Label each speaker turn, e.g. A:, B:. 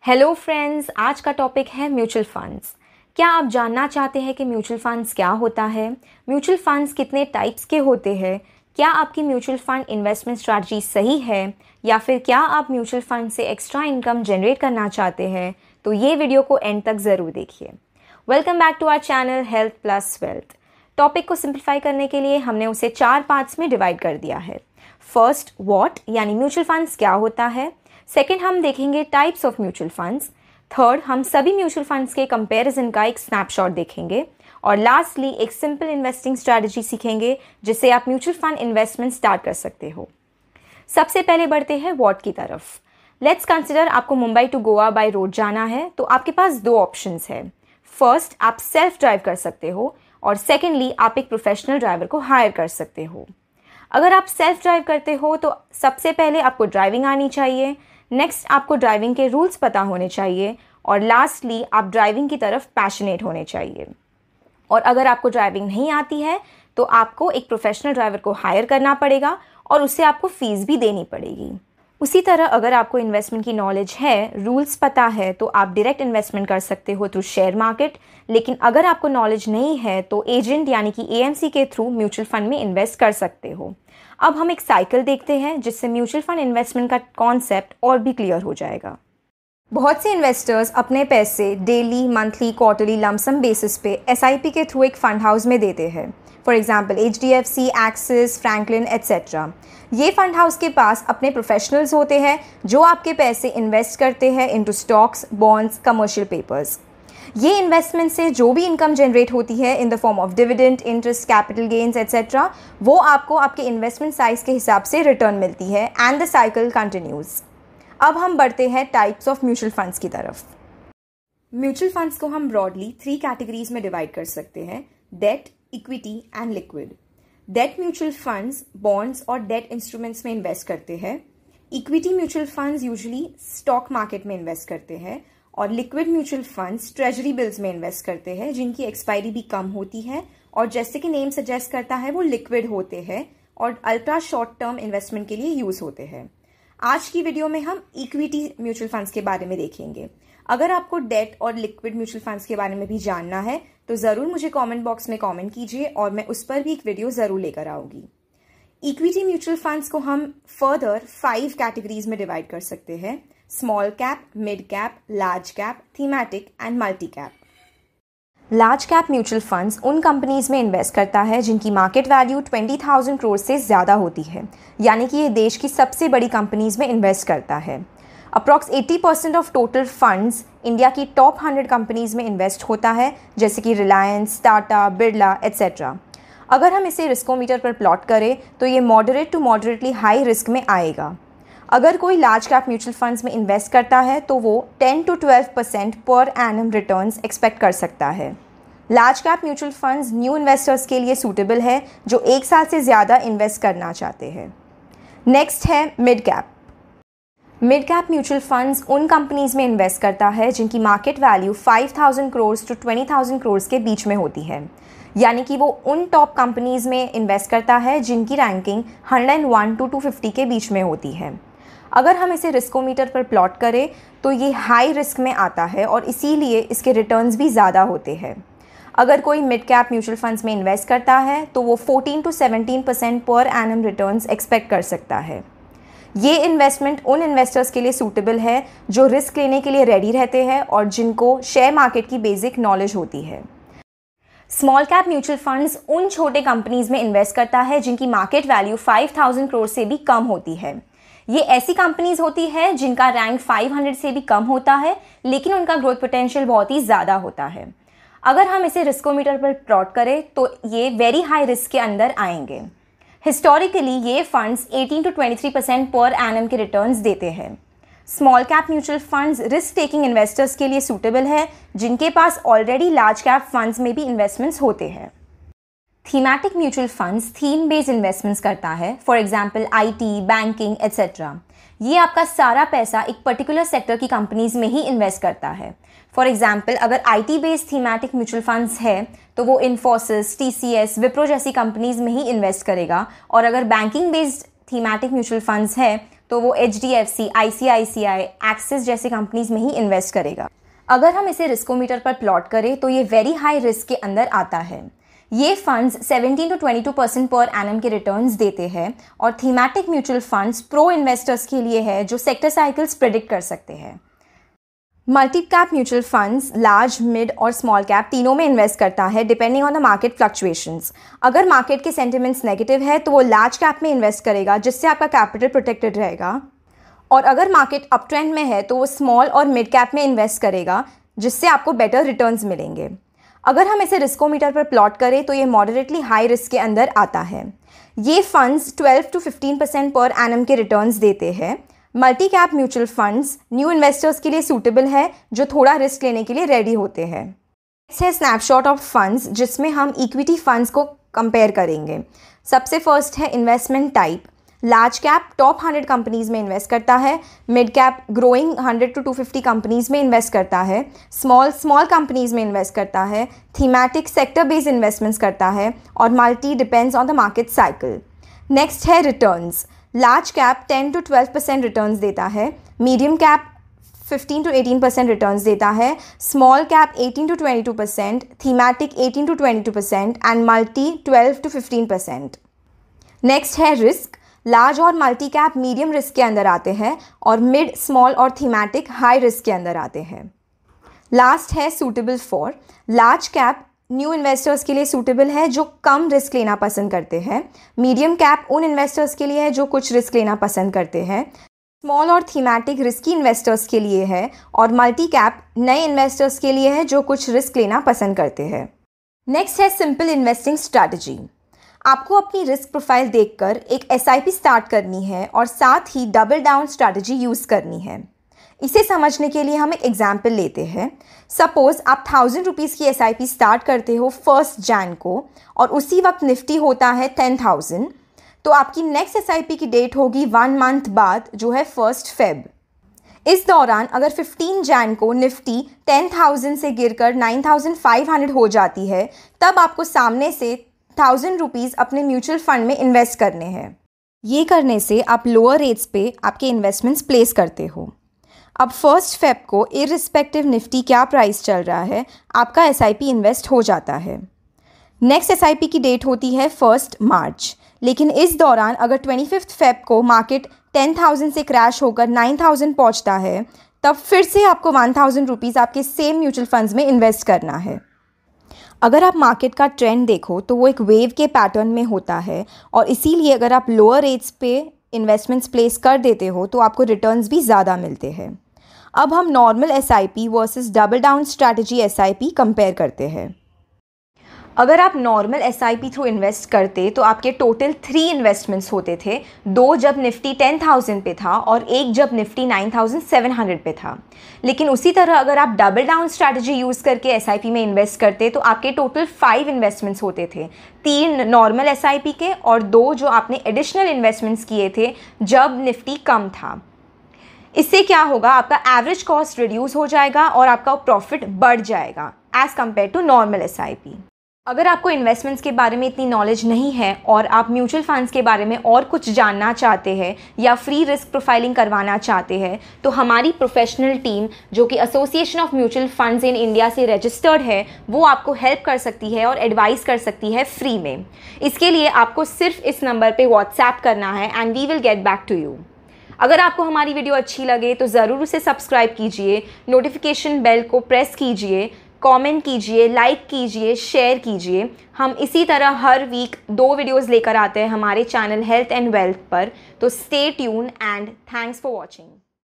A: Hello friends, आज का topic है म्यूचुअल फंड्स। क्या आप जानना चाहते हैं कि म्यूचुअल फंड्स क्या होता है, म्यूचुअल फंड्स कितने टाइप्स के होते हैं, क्या आपकी म्यूचुअल फंड इन्वेस्टमेंट स्ट्रैटेजी सही है या फिर क्या आप म्यूचुअल फंड से एक्स्ट्रा इनकम जनरेट करना चाहते हैं, तो ये वीडियो को एंड तक ज़रूर देखिए। Welcome back to our channel health plus wealth. Topic को सिंप्लीफाई करने के लिए हमने उसे 4 पार्ट्स में डिवाइड कर दिया है। फर्स्ट, व्हाट यानी म्यूचुअल फंड्स क्या होता है। सेकेंड, हम देखेंगे types of mutual funds. Third, हम सभी म्यूचुअल फंड्स के कंपैरिजन का एक स्नैपशॉट देखेंगे। और लास्टली एक सिंपल इन्वेस्टिंग स्ट्रैटेजी सीखेंगे जिससे आप म्यूचुअल फंड इन्वेस्टमेंट स्टार्ट कर सकते हो। सबसे पहले बढ़ते हैं व्हाट की तरफ। लेट्स कंसिडर आपको Mumbai to Goa by road जाना है, तो आपके पास 2 ऑप्शंस है। फर्स्ट, आप सेल्फ ड्राइव कर सकते हो और सेकेंडली आप एक प्रोफेशनल ड्राइवर को हायर कर सकते हो। अगर आप सेल्फ ड्राइव करते हो तो सबसे पहले आपको ड्राइविंग आनी चाहिए, नेक्स्ट आपको ड्राइविंग के रूल्स पता होने चाहिए और लास्टली आप ड्राइविंग की तरफ पैशनेट होने चाहिए। और अगर आपको ड्राइविंग नहीं आती है तो आपको एक प्रोफेशनल ड्राइवर को हायर करना पड़ेगा और उससे आपको फ़ीस भी देनी पड़ेगी। उसी तरह अगर आपको इन्वेस्टमेंट की नॉलेज है, रूल्स पता है, तो आप डायरेक्ट इन्वेस्टमेंट कर सकते हो थ्रू शेयर मार्केट। लेकिन अगर आपको नॉलेज नहीं है तो एजेंट यानी कि एएमसी के थ्रू म्यूचुअल फंड में इन्वेस्ट कर सकते हो। अब हम एक साइकिल देखते हैं जिससे म्यूचुअल फंड इन्वेस्टमेंट का कॉन्सेप्ट और भी क्लियर हो जाएगा। बहुत से इन्वेस्टर्स अपने पैसे daily, monthly, quarterly, lump sum basis पे एसआईपी के थ्रू एक फंड हाउस में देते हैं। For example HDFC, axis, Franklin etcetera. ये फंड हाउस के पास अपने प्रोफेशनल्स होते हैं जो आपके पैसे इन्वेस्ट करते हैं into stocks, bonds, commercial papers. ये इन्वेस्टमेंट से जो भी इनकम जनरेट होती है in the form of dividend, interest, capital gains etcetera, वो आपको आपके इन्वेस्टमेंट साइज के हिसाब से रिटर्न मिलती है एंड द साइकिल कंटिन्यूज। अब हम बढ़ते हैं टाइप्स ऑफ म्यूचुअल फंड्स की तरफ। म्यूचुअल फंड्स को हम ब्रॉडली 3 कैटेगरीज में डिवाइड कर सकते हैं: debt, equity and liquid. Debt mutual funds bonds और डेट इंस्ट्रूमेंट्स में इन्वेस्ट करते हैं। Equity mutual funds usually stock market में इन्वेस्ट करते हैं और liquid mutual funds treasury bills में इन्वेस्ट करते हैं जिनकी एक्सपायरी भी कम होती है और जैसे कि नेम सजेस्ट करता है वो लिक्विड होते हैं और अल्ट्रा शॉर्ट टर्म इन्वेस्टमेंट के लिए यूज होते हैं। आज की वीडियो में हम इक्विटी म्यूचुअल फंड्स के बारे में देखेंगे। अगर आपको डेट और लिक्विड म्यूचुअल फंड्स के बारे में भी जानना है तो जरूर मुझे कमेंट बॉक्स में कमेंट कीजिए और मैं उस पर भी एक वीडियो जरूर लेकर आऊंगी। इक्विटी म्यूचुअल फंड्स को हम फर्दर 5 कैटेगरीज में डिवाइड कर सकते हैं: small cap, mid cap, large cap, thematic and multi cap. Large cap mutual funds उन कंपनीज में इन्वेस्ट करता है जिनकी मार्केट वैल्यू 20,000 करोड़ से ज़्यादा होती है, यानी कि ये देश की सबसे बड़ी कंपनीज में इन्वेस्ट करता है। Approx 80% of total funds India की टॉप 100 कंपनीज में इन्वेस्ट होता है, जैसे कि रिलायंस, टाटा, बिरला एट्सेट्रा। अगर हम इसे रिस्कोमीटर पर प्लॉट करें तो ये moderate to moderately high risk में आएगा। अगर कोई लार्ज कैप म्यूचुअल फंड्स में इन्वेस्ट करता है तो वो 10 to 12% per annum returns expect कर सकता है। Large cap mutual funds new investors के लिए सूटेबल है जो 1 साल से ज़्यादा इन्वेस्ट करना चाहते हैं। नेक्स्ट है mid cap. Mid cap mutual funds उन कंपनीज में इन्वेस्ट करता है जिनकी market value 5,000 crore to 20,000 crore के बीच में होती है, यानी कि वो उन टॉप कंपनीज में इन्वेस्ट करता है जिनकी रैंकिंग 101 to 250 के बीच में होती है। अगर हम इसे रिस्कोमीटर पर प्लॉट करें तो ये हाई रिस्क में आता है और इसीलिए इसके रिटर्न्स भी ज़्यादा होते हैं। अगर कोई मिड कैप म्यूचुअल फंड्स में इन्वेस्ट करता है तो वो 14 to 17% per annum returns expect कर सकता है। ये इन्वेस्टमेंट उन इन्वेस्टर्स के लिए सूटेबल है जो रिस्क लेने के लिए रेडी रहते हैं और जिनको शेयर मार्केट की बेसिक नॉलेज होती है। स्मॉल कैप म्यूचुअल फंड्स उन छोटे कंपनीज में इन्वेस्ट करता है जिनकी मार्केट वैल्यू 5,000 करोड़ से भी कम होती है। ये ऐसी कंपनीज होती है जिनका रैंक 500 से भी कम होता है लेकिन उनका ग्रोथ पोटेंशियल बहुत ही ज़्यादा होता है। अगर हम इसे रिस्कोमीटर पर प्लॉट करें तो ये वेरी हाई रिस्क के अंदर आएंगे। हिस्टोरिकली ये फंड्स 18 to 23% पर एनम के रिटर्न्स देते हैं। Small cap mutual funds risk taking investors के लिए सूटेबल है जिनके पास ऑलरेडी लार्ज कैप फंड्स में भी इन्वेस्टमेंट्स होते हैं। Thematic mutual funds theme based investments करता है, for example IT, banking etcetera. ये आपका सारा पैसा एक पर्टिकुलर सेक्टर की कंपनीज में ही इन्वेस्ट करता है। फॉर एग्जांपल अगर IT based thematic mutual funds है तो वो इन्फोसिस, TCS, विप्रो जैसी कंपनीज में ही इन्वेस्ट करेगा और अगर banking based thematic mutual funds है तो वो HDFC, ICICI, एक्सिस जैसी कंपनीज में ही इन्वेस्ट करेगा। अगर हम इसे रिस्कोमीटर पर प्लॉट करें तो ये वेरी हाई रिस्क के अंदर आता है। ये फंड्स 17 to 22% पर एनम के रिटर्न्स देते हैं और thematic mutual funds pro investors के लिए है जो सेक्टर साइकिल्स प्रेडिक्ट कर सकते हैं। Multi cap mutual funds large, mid और स्मॉल कैप तीनों में इन्वेस्ट करता है depending on the market fluctuations. अगर मार्केट के सेंटिमेंट्स नेगेटिव है तो वो लार्ज कैप में इन्वेस्ट करेगा जिससे आपका कैपिटल प्रोटेक्टेड रहेगा, और अगर मार्केट अप ट्रेंड में है तो वो स्मॉल और मिड कैप में इन्वेस्ट करेगा जिससे आपको बेटर रिटर्न्स मिलेंगे। अगर हम इसे रिस्कोमीटर पर प्लॉट करें तो ये मॉडरेटली हाई रिस्क के अंदर आता है। ये फंड्स 12 to 15% पर एनम के रिटर्न्स देते हैं। Multi cap mutual funds new investors के लिए सूटेबल है जो थोड़ा रिस्क लेने के लिए रेडी होते हैं। नेक्स्ट है स्नैपशॉट ऑफ फंड्स, जिसमें हम इक्विटी फंड्स को कंपेयर करेंगे। सबसे फर्स्ट है investment type. Large cap top 100 companies में इन्वेस्ट करता है, mid cap growing 100 to 250 companies में इन्वेस्ट करता है, स्मॉल कंपनीज में इन्वेस्ट करता है, थीमेटिक सेक्टर बेस्ड इन्वेस्टमेंट्स करता है, और multi depends on the market cycle. Next है returns. Large cap 10 to 12% returns देता है, मीडियम कैप 15 to 18% रिटर्न्स देता है, small cap 18 to 22%, thematic 18 to 22% and multi 12 to 15%। Next है रिस्क। लार्ज और मल्टी कैप मीडियम रिस्क के अंदर आते हैं और मिड, स्मॉल और थीमेटिक हाई रिस्क के अंदर आते हैं। लास्ट है suitable for. Large cap new investors के लिए सूटेबल है जो कम रिस्क लेना पसंद करते हैं, मीडियम कैप उन इन्वेस्टर्स के लिए है जो कुछ रिस्क लेना पसंद करते हैं, स्मॉल और थीमेटिक रिस्की इन्वेस्टर्स के लिए है, और मल्टी कैप नए इन्वेस्टर्स के लिए है जो कुछ रिस्क लेना पसंद करते हैं। नेक्स्ट है सिंपल इन्वेस्टिंग स्ट्रैटेजी। आपको अपनी रिस्क प्रोफाइल देखकर एक SIP स्टार्ट करनी है और साथ ही डबल डाउन स्ट्रैटेजी यूज़ करनी है। इसे समझने के लिए हम एक एग्जाम्पल लेते हैं। सपोज़ आप 1000 रुपीज़ की SIP स्टार्ट करते हो 1 Jan को और उसी वक्त निफ्टी होता है 10,000, तो आपकी नेक्स्ट SIP की डेट होगी 1 month बाद जो है 1 Feb। इस दौरान अगर 15 Jan को निफ्टी 10,000 से गिरकर 9,500 हो जाती है तब आपको सामने से 1000 रुपीज़ अपने म्यूचुअल फंड में इन्वेस्ट करने हैं। ये करने से आप लोअर रेट्स पे आपके इन्वेस्टमेंट्स प्लेस करते हो। अब 1 Feb को इररिस्पेक्टिव निफ्टी क्या प्राइस चल रहा है आपका SIP इन्वेस्ट हो जाता है। नेक्स्ट SIP की डेट होती है 1 March, लेकिन इस दौरान अगर 25 Feb को मार्केट 10,000 से क्रैश होकर 9,000 पहुँचता है तब फिर से आपको 1,000 रुपीज़ आपके सेम म्यूचुअल फंड्स में इन्वेस्ट करना है। अगर आप मार्केट का ट्रेंड देखो तो वो एक वेव के पैटर्न में होता है और इसीलिए अगर आप लोअर रेट्स पे इन्वेस्टमेंट्स प्लेस कर देते हो तो आपको रिटर्न्स भी ज़्यादा मिलते हैं। अब हम normal SIP versus double down strategy SIP compare करते हैं। अगर आप नॉर्मल SIP थ्रू इन्वेस्ट करते तो आपके टोटल 3 इन्वेस्टमेंट्स होते थे, 2 जब निफ्टी 10,000 पे था और 1 जब निफ्टी 9,700 पे था। लेकिन उसी तरह अगर आप डबल डाउन स्ट्रैटेजी यूज़ करके SIP में इन्वेस्ट करते तो आपके टोटल 5 इन्वेस्टमेंट्स होते थे, 3 नॉर्मल SIP के और 2 जो आपने एडिशनल इन्वेस्टमेंट्स किए थे जब निफ्टी कम था। इससे क्या होगा, आपका एवरेज कॉस्ट रिड्यूस हो जाएगा और आपका प्रॉफिट बढ़ जाएगा as compared to normal SIP। अगर आपको इन्वेस्टमेंट्स के बारे में इतनी नॉलेज नहीं है और आप म्यूचुअल फंड्स के बारे में और कुछ जानना चाहते हैं या फ्री रिस्क प्रोफाइलिंग करवाना चाहते हैं तो हमारी प्रोफेशनल टीम जो कि association of mutual funds in India से रजिस्टर्ड है वो आपको हेल्प कर सकती है और एडवाइस कर सकती है फ्री में। इसके लिए आपको सिर्फ इस नंबर पे व्हाट्सएप करना है and we will get back to you. अगर आपको हमारी वीडियो अच्छी लगे तो ज़रूर उसे सब्सक्राइब कीजिए, नोटिफिकेशन बेल को प्रेस कीजिए, कमेंट कीजिए, लाइक कीजिए, शेयर कीजिए। हम इसी तरह हर वीक 2 वीडियोस लेकर आते हैं हमारे चैनल हेल्थ एंड वेल्थ पर। तो stay tune and thanks for watching.